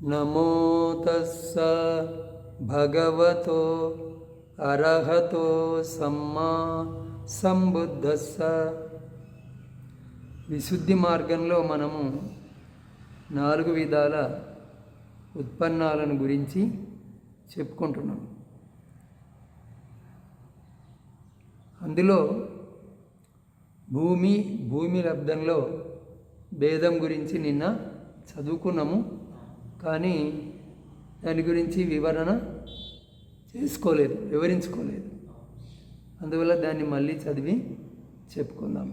నమో తస్స భగవతో అర్హతో సమ్మా సంబుద్ధస్స. విశుద్ధి మార్గంలో మనము 4 విధాల ఉత్పన్నాలను గురించి చెప్పుకుంటున్నాం. అందులో భూమి లబ్ధంలో భేదం గురించి నిన్న చదువుకున్నాము, కానీ దాని గురించి వివరించుకోలేదు. అందువల్ల దాన్ని మళ్ళీ చదివి చెప్పుకుందాం.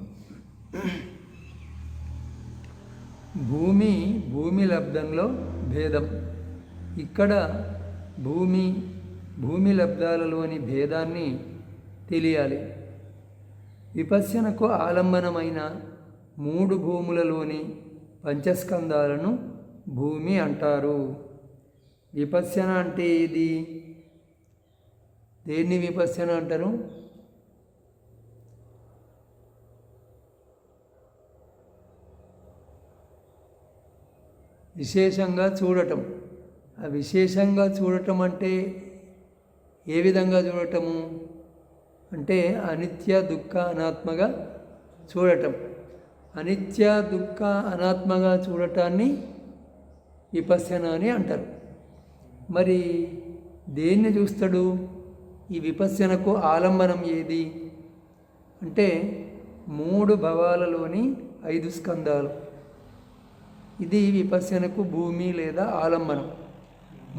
భూమి లబ్ధంలో భేదం. ఇక్కడ భూమి లబ్ధాలలోని భేదాన్ని తెలియాలి. విపశ్యనకు ఆలంబనమైన 3 భూములలోని పంచస్కందాలను భూమి అంటారు. విపశ్యన అంటే ఇది దేన్ని విపశ్యన అంటారు? విశేషంగా చూడటం. ఆ విశేషంగా చూడటం అంటే ఏ విధంగా చూడటము అంటే అనిత్య దుఃఖ అనాత్మగా చూడటం. అనిత్య దుఃఖ అనాత్మగా చూడటాన్ని విపశ్యన అని అంటారు. మరి దేన్ని చూస్తాడు? ఈ విపశ్యనకు ఆలంబనం ఏది అంటే 3 భవాలలోని 5 స్కందాలు. ఇది విపశ్యనకు భూమి లేదా ఆలంబనం.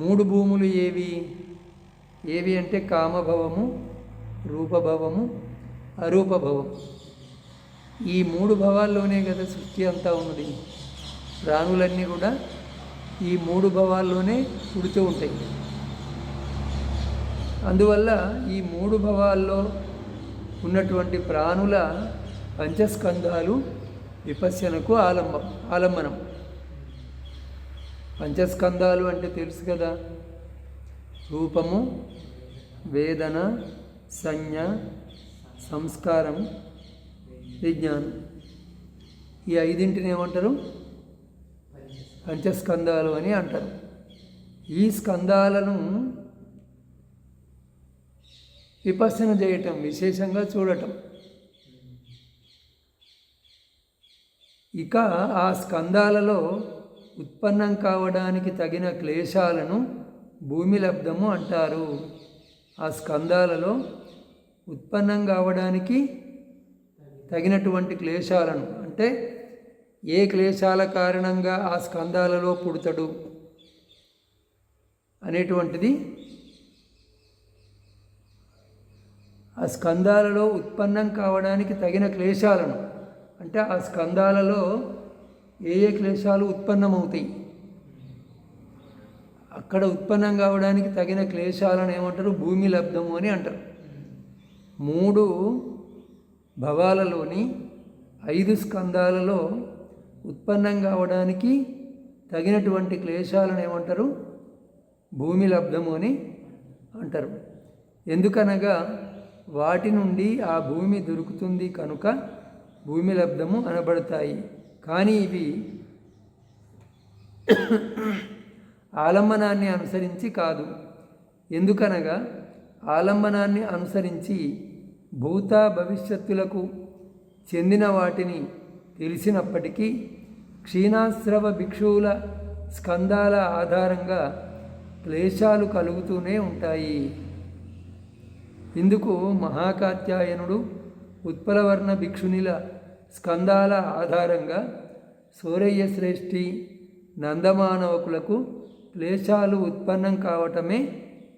3 భూములు ఏవి అంటే కామభవము, రూపభవము, అరూపభవం. ఈ 3 భవాల్లోనే కదా సృష్టి అంతా ఉన్నది. ప్రాణులన్నీ కూడా ఈ 3 భవాల్లోనే పుడుతూ ఉంటాయి. అందువల్ల ఈ 3 భవాల్లో ఉన్నటువంటి ప్రాణుల పంచస్కందాలు విపశ్యనకు ఆలంబనం. పంచస్కందాలు అంటే తెలుసు కదా, రూపము, వేదన, సంజ్ఞ, సంస్కారం, విజ్ఞానం. ఈ 5ంటిని ఏమంటారు? పంచస్కందాలు అని అంటారు. ఈ స్కందాలను విపశ్యన చేయటం, విశేషంగా చూడటం. ఇక ఆ స్కందాలలో ఉత్పన్నం కావడానికి తగిన క్లేశాలను భూమి లబ్ధము అంటారు. ఆ స్కందాలలో ఉత్పన్నం కావడానికి తగినటువంటి క్లేశాలను అంటే ఏ క్లేశాల కారణంగా ఆ స్కందాలలో పుడతాడు అనేటువంటిది, ఆ స్కందాలలో ఉత్పన్నం కావడానికి తగిన క్లేశాలను అంటే ఆ స్కందాలలో ఏ క్లేశాలు ఉత్పన్నమవుతాయి, అక్కడ ఉత్పన్నం కావడానికి తగిన క్లేశాలను ఏమంటారు? భూమి లబ్ధము అని అంటారు. 3 భవాలలోని 5 స్కందాలలో ఉత్పన్నం కావడానికి తగినటువంటి క్లేశాలను ఏమంటారు? భూమి లబ్ధము అని అంటారు. ఎందుకనగా వాటి నుండి ఆ భూమి దొరుకుతుంది కనుక భూమి లబ్ధము అనబడతాయి. కానీ ఇవి ఆలంబనాన్ని అనుసరించి కాదు. ఎందుకనగా ఆలంబనాన్ని అనుసరించి భూత భవిష్యత్తులకు చెందిన వాటిని తెలిసినప్పటికీ క్షీణాశ్రవ భిక్షువుల స్కందాల ఆధారంగా క్లేశాలు కలుగుతూనే ఉంటాయి. ఇందుకు మహాకాత్యాయనుడు ఉత్పలవర్ణ భిక్షునిల స్కందాల ఆధారంగా సూరయ్య శ్రేష్ఠి నందమానవకులకు క్లేశాలు ఉత్పన్నం కావటమే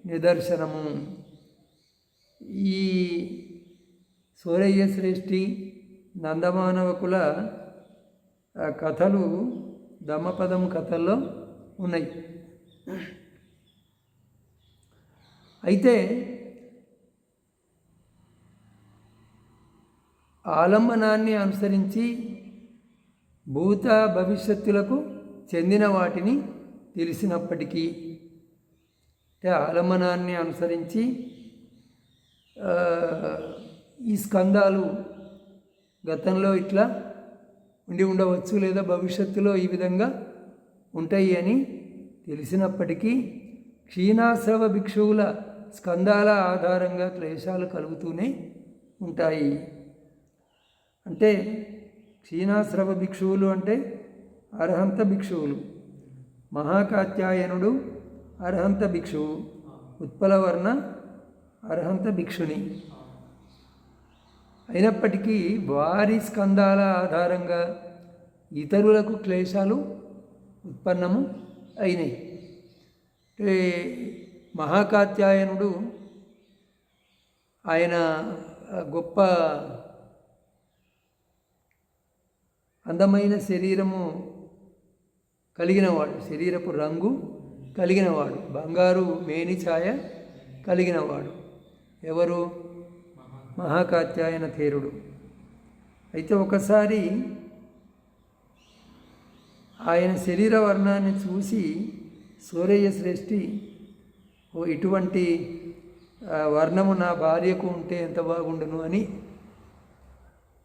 నిదర్శనము. ఈ సూరయ్య శ్రేష్ఠి నందమానవకుల కథలు ధమ్మపదం కథల్లో ఉన్నాయి. అయితే ఆలంబనాన్ని అనుసరించి భూత భవిష్యత్తులకు చెందిన వాటిని తెలిసినప్పటికీ, అంటే ఆలంబనాన్ని అనుసరించి ఈ స్కందాలు గతంలో ఇట్లా ఉండి ఉండవచ్చు లేదా భవిష్యత్తులో ఈ విధంగా ఉంటాయి అని తెలిసినప్పటికీ క్షీణాశ్రవ భిక్షువుల స్కందాల ఆధారంగా క్లేశాలు కలుగుతూనే ఉంటాయి. అంటే క్షీణాశ్రవ భిక్షువులు అంటే అర్హంత భిక్షువులు. మహాకాత్యాయనుడు అర్హంత భిక్షువు, ఉత్పలవర్ణ అర్హంత భిక్షుని. అయినప్పటికీ వారి స్కందాల ఆధారంగా ఇతరులకు క్లేశాలు ఉత్పన్నము అయినాయి. మహాకాత్యాయనుడు ఆయన గొప్ప అందమైన శరీరము కలిగినవాడు, శరీరపు రంగు కలిగినవాడు, బంగారు మేని ఛాయ కలిగినవాడు. ఎవరు? మహాకాత్యాయన థేరుడు. అయితే ఒకసారి ఆయన శరీర వర్ణాన్ని చూసి సూరయ్య శ్రేష్ఠి, ఓ ఇటువంటి వర్ణము నా భార్యకు ఉంటే ఎంత బాగుండును అని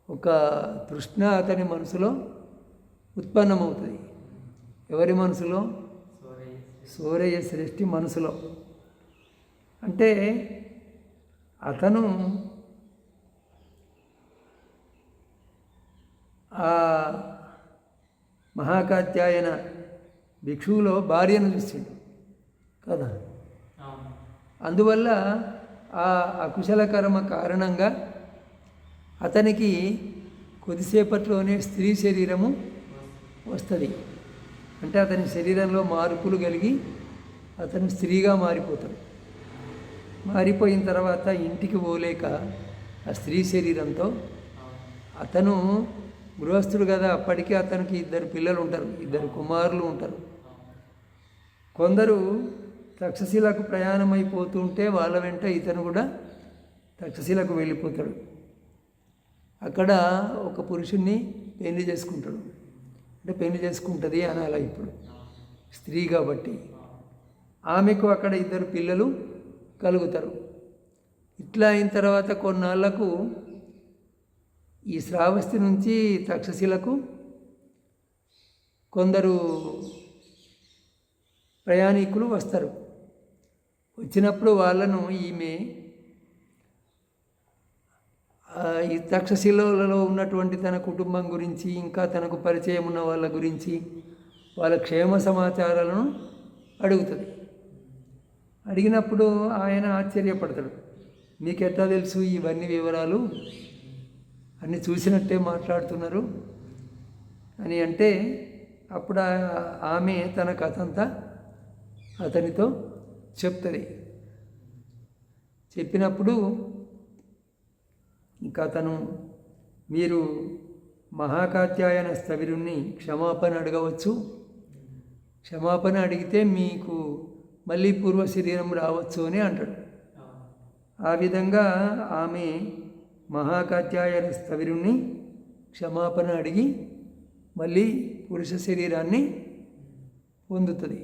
ఒక తృష్ణ అతని మనసులో ఉత్పన్నమవుతుంది. ఎవరి మనసులో? సూరయ్య శ్రేష్ఠి మనసులో. అంటే అతను ఆ మహాకాత్యాయన భిక్షువులో భార్యను చూసిండు కదా. అందువల్ల ఆ అకుశల కర్మ కారణంగా అతనికి కొద్దిసేపట్లోనే స్త్రీ శరీరము వస్తుంది. అంటే అతని శరీరంలో మార్పులు కలిగి అతను స్త్రీగా మారిపోతాడు. మారిపోయిన తర్వాత ఇంటికి పోలేక ఆ స్త్రీ శరీరంతో అతను గృహస్థుడు కదా, అప్పటికే అతనికి 2 పిల్లలు ఉంటారు, 2 కుమారులు ఉంటారు. కొందరు తక్షశిలకు ప్రయాణమైపోతుంటే వాళ్ళ వెంట ఇతను కూడా తక్షశిలకు వెళ్ళిపోతాడు. అక్కడ ఒక పురుషుణ్ణి పెళ్లి చేసుకుంటాడు. అంటే పెళ్లి చేసుకుంటుంది అనాల, ఇప్పుడు స్త్రీ కాబట్టి. ఆమెకు అక్కడ 2 పిల్లలు కలుగుతారు. ఇట్లా అయిన తర్వాత కొన్నాళ్లకు ఈ శ్రావస్తి నుంచి తక్షశిలకు కొందరు ప్రయాణికులు వస్తారు. వచ్చినప్పుడు వాళ్ళను ఈమె ఈ తక్షశిలలో ఉన్నటువంటి తన కుటుంబం గురించి, ఇంకా తనకు పరిచయం ఉన్న వాళ్ళ గురించి, వాళ్ళ క్షేమ సమాచారాలను అడుగుతుంది. అడిగినప్పుడు ఆయన ఆశ్చర్యపడతాడు. మీకు ఎట్లా తెలుసు ఇవన్నీ వివరాలు? అన్నీ చూసినట్టే మాట్లాడుతున్నారు అని అంటే, అప్పుడు ఆమె తన కథంతా అతనితో చెప్తుంది. చెప్పినప్పుడు ఇంకా అతను, మీరు మహాకాత్యాయన స్థవిరుణ్ణి క్షమాపణ అడగవచ్చు, క్షమాపణ అడిగితే మీకు మళ్ళీ పూర్వ శరీరం రావచ్చు అని అంటాడు. ఆ విధంగా ఆమె మహాకాత్యాయన స్థవిరుణ్ణి క్షమాపణ అడిగి మళ్ళీ పురుష శరీరాన్ని పొందుతుంది.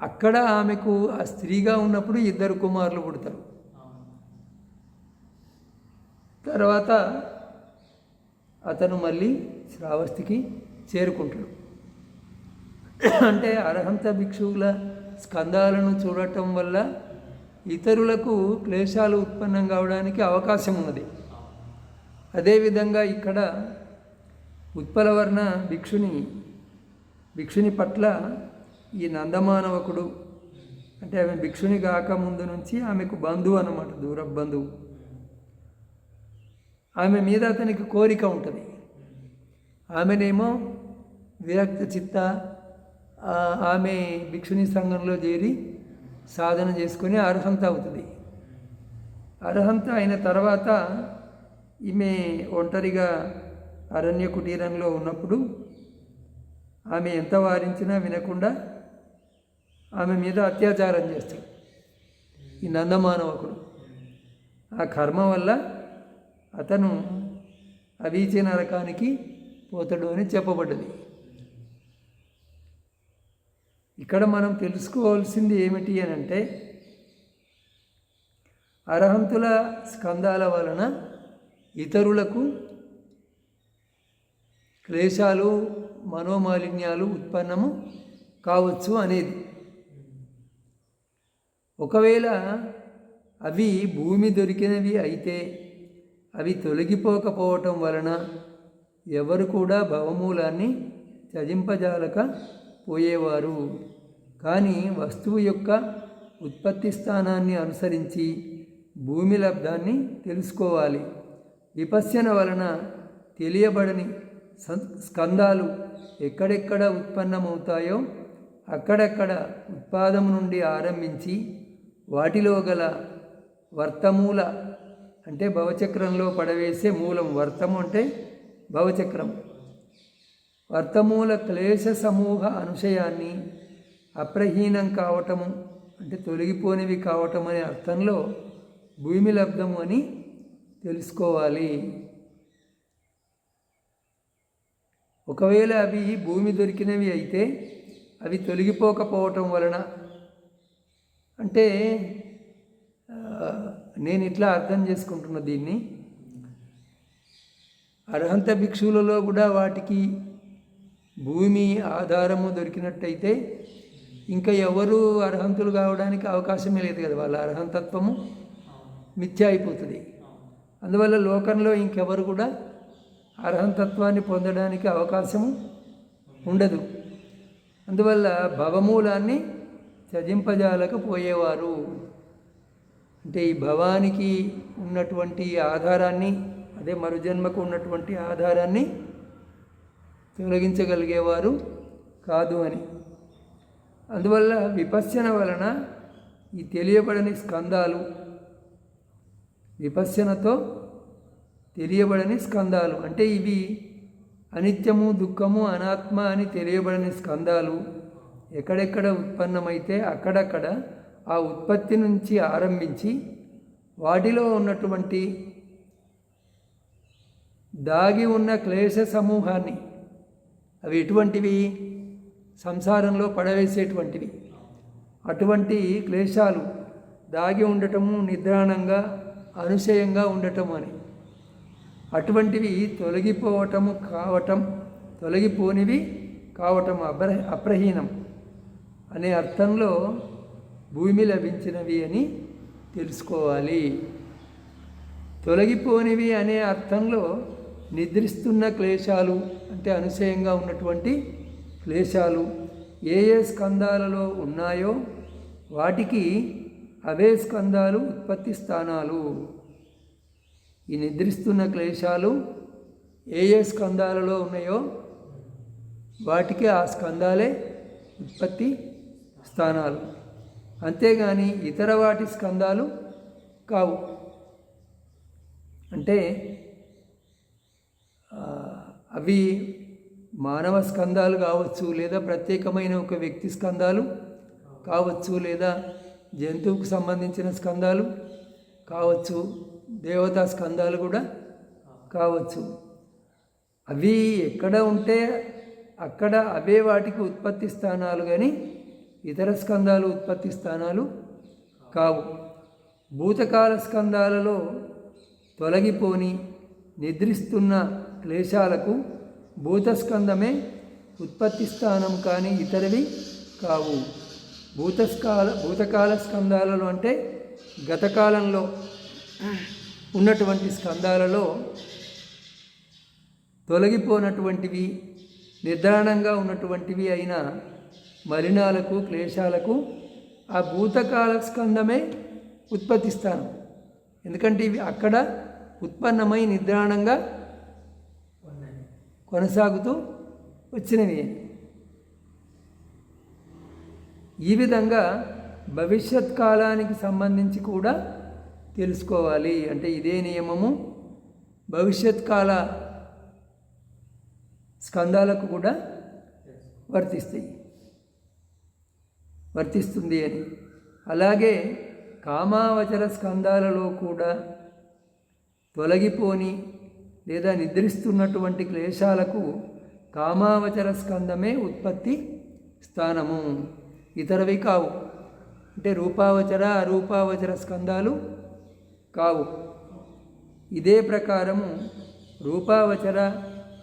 అక్కడ ఆమెకు ఆ స్త్రీగా ఉన్నప్పుడు 2 కుమారులు పుడతారు. తర్వాత అతను మళ్ళీ శ్రావస్తికి చేరుకుంటాడు. అంటే అర్హంత భిక్షువుల స్కందాలను చూడటం వల్ల ఇతరులకు క్లేశాలు ఉత్పన్నం కావడానికి అవకాశం ఉన్నది. అదేవిధంగా ఇక్కడ ఉత్పలవర్ణ భిక్షుని పట్ల ఈ నందమానవకుడు, అంటే ఆమె భిక్షుని కాకముందు నుంచి ఆమెకు బంధువు అన్నమాట, దూర బంధువు. ఆమె మీద అతనికి కోరిక ఉంటుంది. ఆమెనేమో విరక్త చిత్త, ఆమె భిక్షుని సంఘంలో చేరి సాధన చేసుకొని అర్హంత అవుతుంది. అర్హంత అయిన తర్వాత ఈమె ఒంటరిగా అరణ్య కుటీరంలో ఉన్నప్పుడు ఆమె ఎంత వారించినా వినకుండా ఆమె మీద అత్యాచారం చేస్తాడు ఈ నందమానవకుడు. ఆ కర్మ వల్ల అతను అవీచ నరకానికి పోతాడు అని చెప్పబడ్డది. ఇక్కడ మనం తెలుసుకోవాల్సింది ఏమిటి అని అంటే, అర్హంతుల స్కందాల వలన ఇతరులకు క్లేశాలు మనోమాలిన్యాలు ఉత్పన్నము కావచ్చు అనేది. ఒకవేళ అవి భూమి దొరికినవి అయితే అవి తొలగిపోకపోవటం వలన ఎవరు కూడా భవమూలాన్ని త్యజింపజాలక పోయేవారు. కానీ వస్తువు యొక్క ఉత్పత్తి స్థానాన్ని అనుసరించి భూమి లబ్ధాన్ని తెలుసుకోవాలి. విపశ్యన వలన తెలియబడని స్కందాలు ఎక్కడెక్కడ ఉత్పన్నమవుతాయో అక్కడక్కడ ఉత్పాదము నుండి ఆరంభించి వాటిలో గల వర్తమూల అంటే భవచక్రంలో పడవేసే మూలం, వర్తము అంటే భవచక్రం, వర్తమూల క్లేశ సమూహ అనుశయాన్ని అప్రహీనం కావటము అంటే తొలగిపోనివి కావటం అనే అర్థంలో భూమి లబ్ధము అని తెలుసుకోవాలి. ఒకవేళ అవి భూమి దొరికినవి అయితే అవి తొలగిపోకపోవటం వలన అంటే నేను ఇట్లా అర్థం చేసుకుంటున్న దీన్ని, అర్హంత భిక్షువులలో కూడా వాటికి భూమి ఆధారము దొరికినట్టయితే ఇంకా ఎవరు అర్హంతులు కావడానికి అవకాశమే లేదు కదా, వాళ్ళ అర్హంతత్వము మిథ్య అయిపోతుంది. అందువల్ల లోకంలో ఇంకెవరు కూడా అర్హంతత్వాన్ని పొందడానికి అవకాశము ఉండదు. అందువల్ల భవమూలాన్ని త్యజింపజాలకపోయేవారు అంటే ఈ భవానికి ఉన్నటువంటి ఆధారాన్ని, అదే మరుజన్మకు ఉన్నటువంటి ఆధారాన్ని తొలగించగలిగేవారు కాదు అని. అందువల్ల విపశ్యన వలన ఈ తెలియబడని స్కందాలు, విపశ్యనతో తెలియబడని స్కందాలు అంటే ఇవి అనిత్యము, దుఃఖము, అనాత్మ అని తెలియబడని స్కందాలు ఎక్కడెక్కడ ఉత్పన్నమైతే అక్కడక్కడ ఆ ఉత్పత్తి నుంచి ఆరంభించి వాటిలో ఉన్నటువంటి దాగి ఉన్న క్లేశ సమూహాన్ని, అవి ఎటువంటివి, సంసారంలో పడవేసేటువంటివి, అటువంటి క్లేశాలు దాగి ఉండటము, నిద్రాణంగా అనుశయంగా ఉండటం అని, అటువంటివి తొలగిపోవటము కావటం, తొలగిపోనివి కావటం అప్రహీనం అనే అర్థంలో భూమి లభించినవి అని తెలుసుకోవాలి. తొలగిపోనివి అనే అర్థంలో నిద్రిస్తున్న క్లేశాలు అంటే అనుశయంగా ఉన్నటువంటి క్లేశాలు ఏ ఏ స్కందాలలో ఉన్నాయో వాటికి అవే స్కందాలు ఉత్పత్తి స్థానాలు. ఈ నిద్రిస్తున్న క్లేశాలు ఏ ఏ స్కందాలలో ఉన్నాయో వాటికి ఆ స్కందాలే ఉత్పత్తి స్థానాలు, అంతేగాని ఇతర వాటి స్కందాలు కావు. అంటే అవి మానవ స్కందాలు కావచ్చు, లేదా ప్రత్యేకమైన ఒక వ్యక్తి స్కందాలు కావచ్చు, లేదా జంతువుకు సంబంధించిన స్కందాలు కావచ్చు, దేవతా స్కందాలు కూడా కావచ్చు. అవి ఎక్కడ ఉంటే అక్కడ అవే వాటికి ఉత్పత్తి స్థానాలు, కానీ ఇతర స్కందాలు ఉత్పత్తి స్థానాలు కావు. భూతకాల స్కందాలలో తొలగిపోని నిద్రిస్తున్న క్లేశాలకు భూతస్కందమే ఉత్పత్తి స్థానం, కానీ ఇతరవి కావు. భూతకాల స్కందాలలో అంటే గతకాలంలో ఉన్నటువంటి స్కందాలలో తొలగిపోనటువంటివి, నిద్రాణంగా ఉన్నటువంటివి అయిన మలినాలకు, క్లేశాలకు ఆ భూతకాల స్కందమే ఉత్పత్తి స్థానం. ఎందుకంటే ఇవి అక్కడ ఉత్పన్నమై నిద్రాణంగా కొనసాగుతూ వచ్చినవి. ఈ విధంగా భవిష్యత్ కాలానికి సంబంధించి కూడా తెలుసుకోవాలి. అంటే ఇదే నియమము భవిష్యత్ కాల స్కందాలకు కూడా వర్తిస్తుంది అని. అలాగే కామావచర స్కందాలలో కూడా తొలగిపోని లేదా నిద్రిస్తున్నటువంటి క్లేశాలకు కామావచర స్కందమే ఉత్పత్తి స్థానము, ఇతరవి కావు. అంటే రూపావచర, అరూపావచర స్కందాలు కావు. ఇదే ప్రకారము రూపావచర,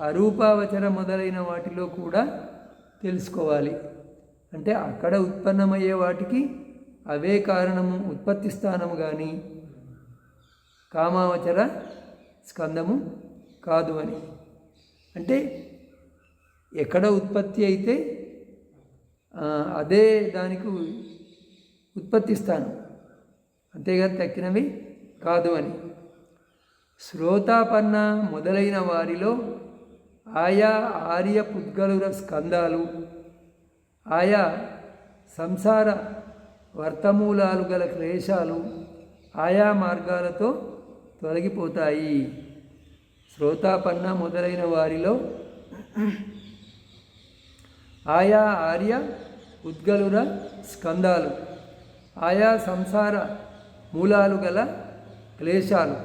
అరూపావచర మొదలైన వాటిలో కూడా తెలుసుకోవాలి. అంటే అక్కడ ఉత్పన్నమయ్యే వాటికి అవే కారణము, ఉత్పత్తి స్థానము కానీ కామావచర స్కందము కాదు అని. అంటే ఎక్కడ ఉత్పత్తి అయితే అదే దానికి ఉత్పత్తి స్థానం, అంతేగాని తక్కినవి కాదు అని. శ్రోతాపన్న మొదలైన వారిలో ఆయా ఆర్య పుద్గలుర స్కందాలు ఆయా సంసార వర్తమూలాలు గల క్లేశాలు ఆయా మార్గాలతో తొలగిపోతాయి. శ్రోతాపన్న మొదలైన వారిలో ఆయా ఆర్య ఉద్గలుర స్కందాలు ఆయా సంసార మూలాలు గల క్లేశాలు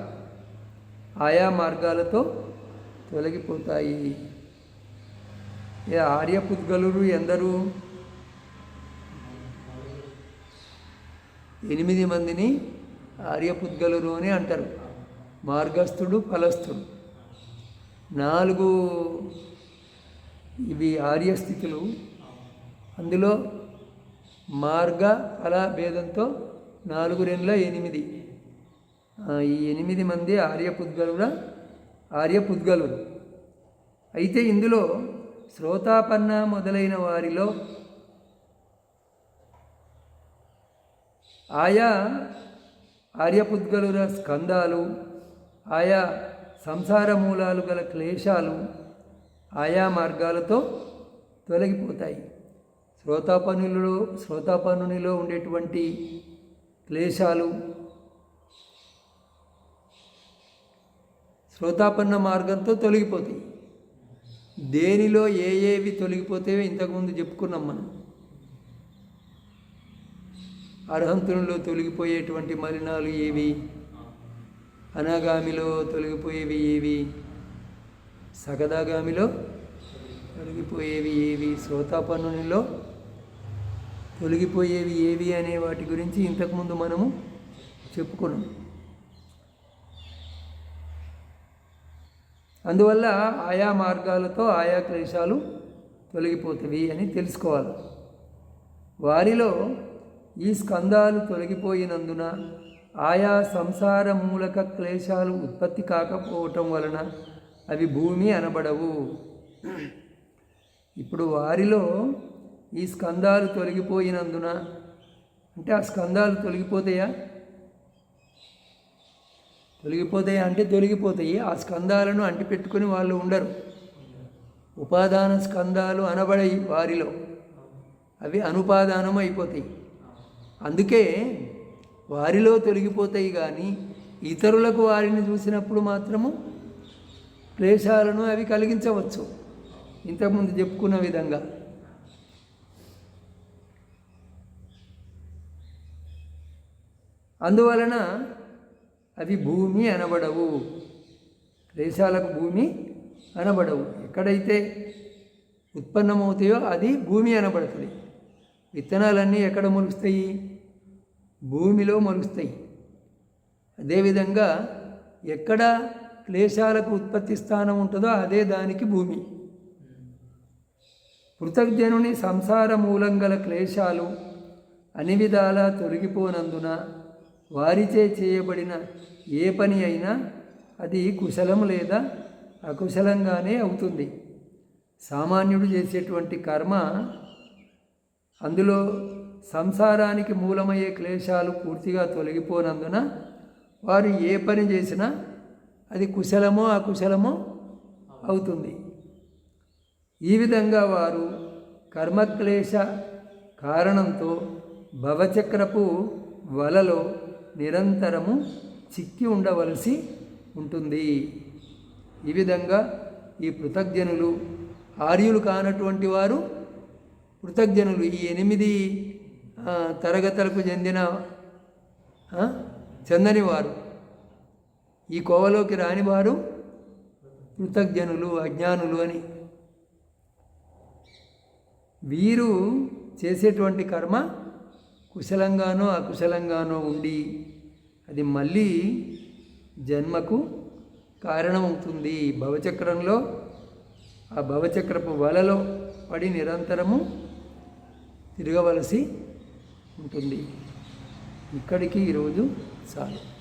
ఆయా మార్గాలతో తొలగిపోతాయి. ఆర్యపుద్గలురు ఎందరు? 8 మందిని ఆర్యపుద్గలురు అని అంటారు. మార్గస్థుడు, ఫలస్థుడు 4 ఇవి ఆర్యస్థితులు. అందులో మార్గ ఫల భేదంతో 4 × 2 8. ఈ 8 మంది ఆర్యపుద్గలురు. అయితే ఇందులో శ్రోతాపన్న మొదలైన వారిలో ఆయా ఆర్యపుద్గలుర స్కందాలు ఆయా సంసార మూలాలు గల క్లేశాలు ఆయా మార్గాలతో తొలగిపోతాయి. శ్రోతాపన్నునిలో ఉండేటువంటి క్లేశాలు శ్రోతాపన్న మార్గంతో తొలగిపోతాయి. దేనిలో ఏవి తొలగిపోతాయో ఇంతకుముందు చెప్పుకున్నాం మనం. అర్హంతునిలో తొలగిపోయేటువంటి మలినాలు ఏవి, అనాగామిలో తొలగిపోయేవి ఏవి, సగదాగామిలో తొలగిపోయేవి ఏవి, శ్రోతాపన్నునిలో తొలగిపోయేవి ఏవి అనే వాటి గురించి ఇంతకుముందు మనము చెప్పుకున్నాం. అందువల్ల ఆయా మార్గాలతో ఆయా క్లేశాలు తొలగిపోతాయి అని తెలుసుకోవాలి. వారిలో ఈ స్కందాలు తొలగిపోయినందున ఆయా సంసార మూలక క్లేశాలు ఉత్పత్తి కాకపోవటం వలన అవి భూమి అనబడవు. ఇప్పుడు వారిలో ఈ స్కందాలు తొలగిపోయినందున అంటే ఆ స్కందాలు తొలగిపోతాయా అంటే తొలగిపోతాయి. ఆ స్కందాలను అంటిపెట్టుకుని వాళ్ళు ఉండరు. ఉపాదాన స్కందాలు అనబడయి వారిలో, అవి అనుపాదానం అయిపోతాయి. అందుకే వారిలో తొలగిపోతాయి. కానీ ఇతరులకు వారిని చూసినప్పుడు మాత్రము క్లేశాలను అవి కలిగించవచ్చు, ఇంతకుముందు చెప్పుకున్న విధంగా. అందువలన అవి భూమి అనబడవు, క్లేశాలకు భూమి అనబడవు. ఎక్కడైతే ఉత్పన్నమవుతాయో అది భూమి అనబడుతుంది. విత్తనాలన్నీ ఎక్కడ మొలుస్తాయి? భూమిలో మొలుస్తాయి. అదేవిధంగా ఎక్కడ క్లేశాలకు ఉత్పత్తి స్థానం ఉంటుందో అదే దానికి భూమి. పృథగ్జనుని సంసార మూలం గల క్లేశాలు అన్ని విధాలా తొలగిపోనందున వారిచే చేయబడిన ఏ పని అయినా అది కుశలం లేదా అకుశలంగానే అవుతుంది. సామాన్యుడు చేసేటువంటి కర్మ, అందులో సంసారానికి మూలమయ్యే క్లేశాలు పూర్తిగా తొలగిపోనందున వారు ఏ పని చేసినా అది కుశలమో అకుశలమో అవుతుంది. ఈ విధంగా వారు కర్మక్లేశ కారణంతో భవచక్రపు వలలో నిరంతరము చిక్కి ఉండవలసి ఉంటుంది. ఈ విధంగా ఈ పృథగ్జనులు, ఆర్యులు కానటువంటి వారు పృథగ్జనులు, ఈ 8 తరగతులకు చెందని వారు, ఈ కోవలోకి రాని వారు పృథగ్జనులు, అజ్ఞానులు అని. వీరు చేసేటువంటి కర్మ కుశలంగానో అకుశలంగానో ఉండి అది మళ్ళీ జన్మకు కారణమవుతుంది. భవచక్రంలో ఆ భవచక్రపు వలలో పడి నిరంతరము తిరగవలసి ఉంటుంది. ఇక్కడికి ఈరోజు చాలు.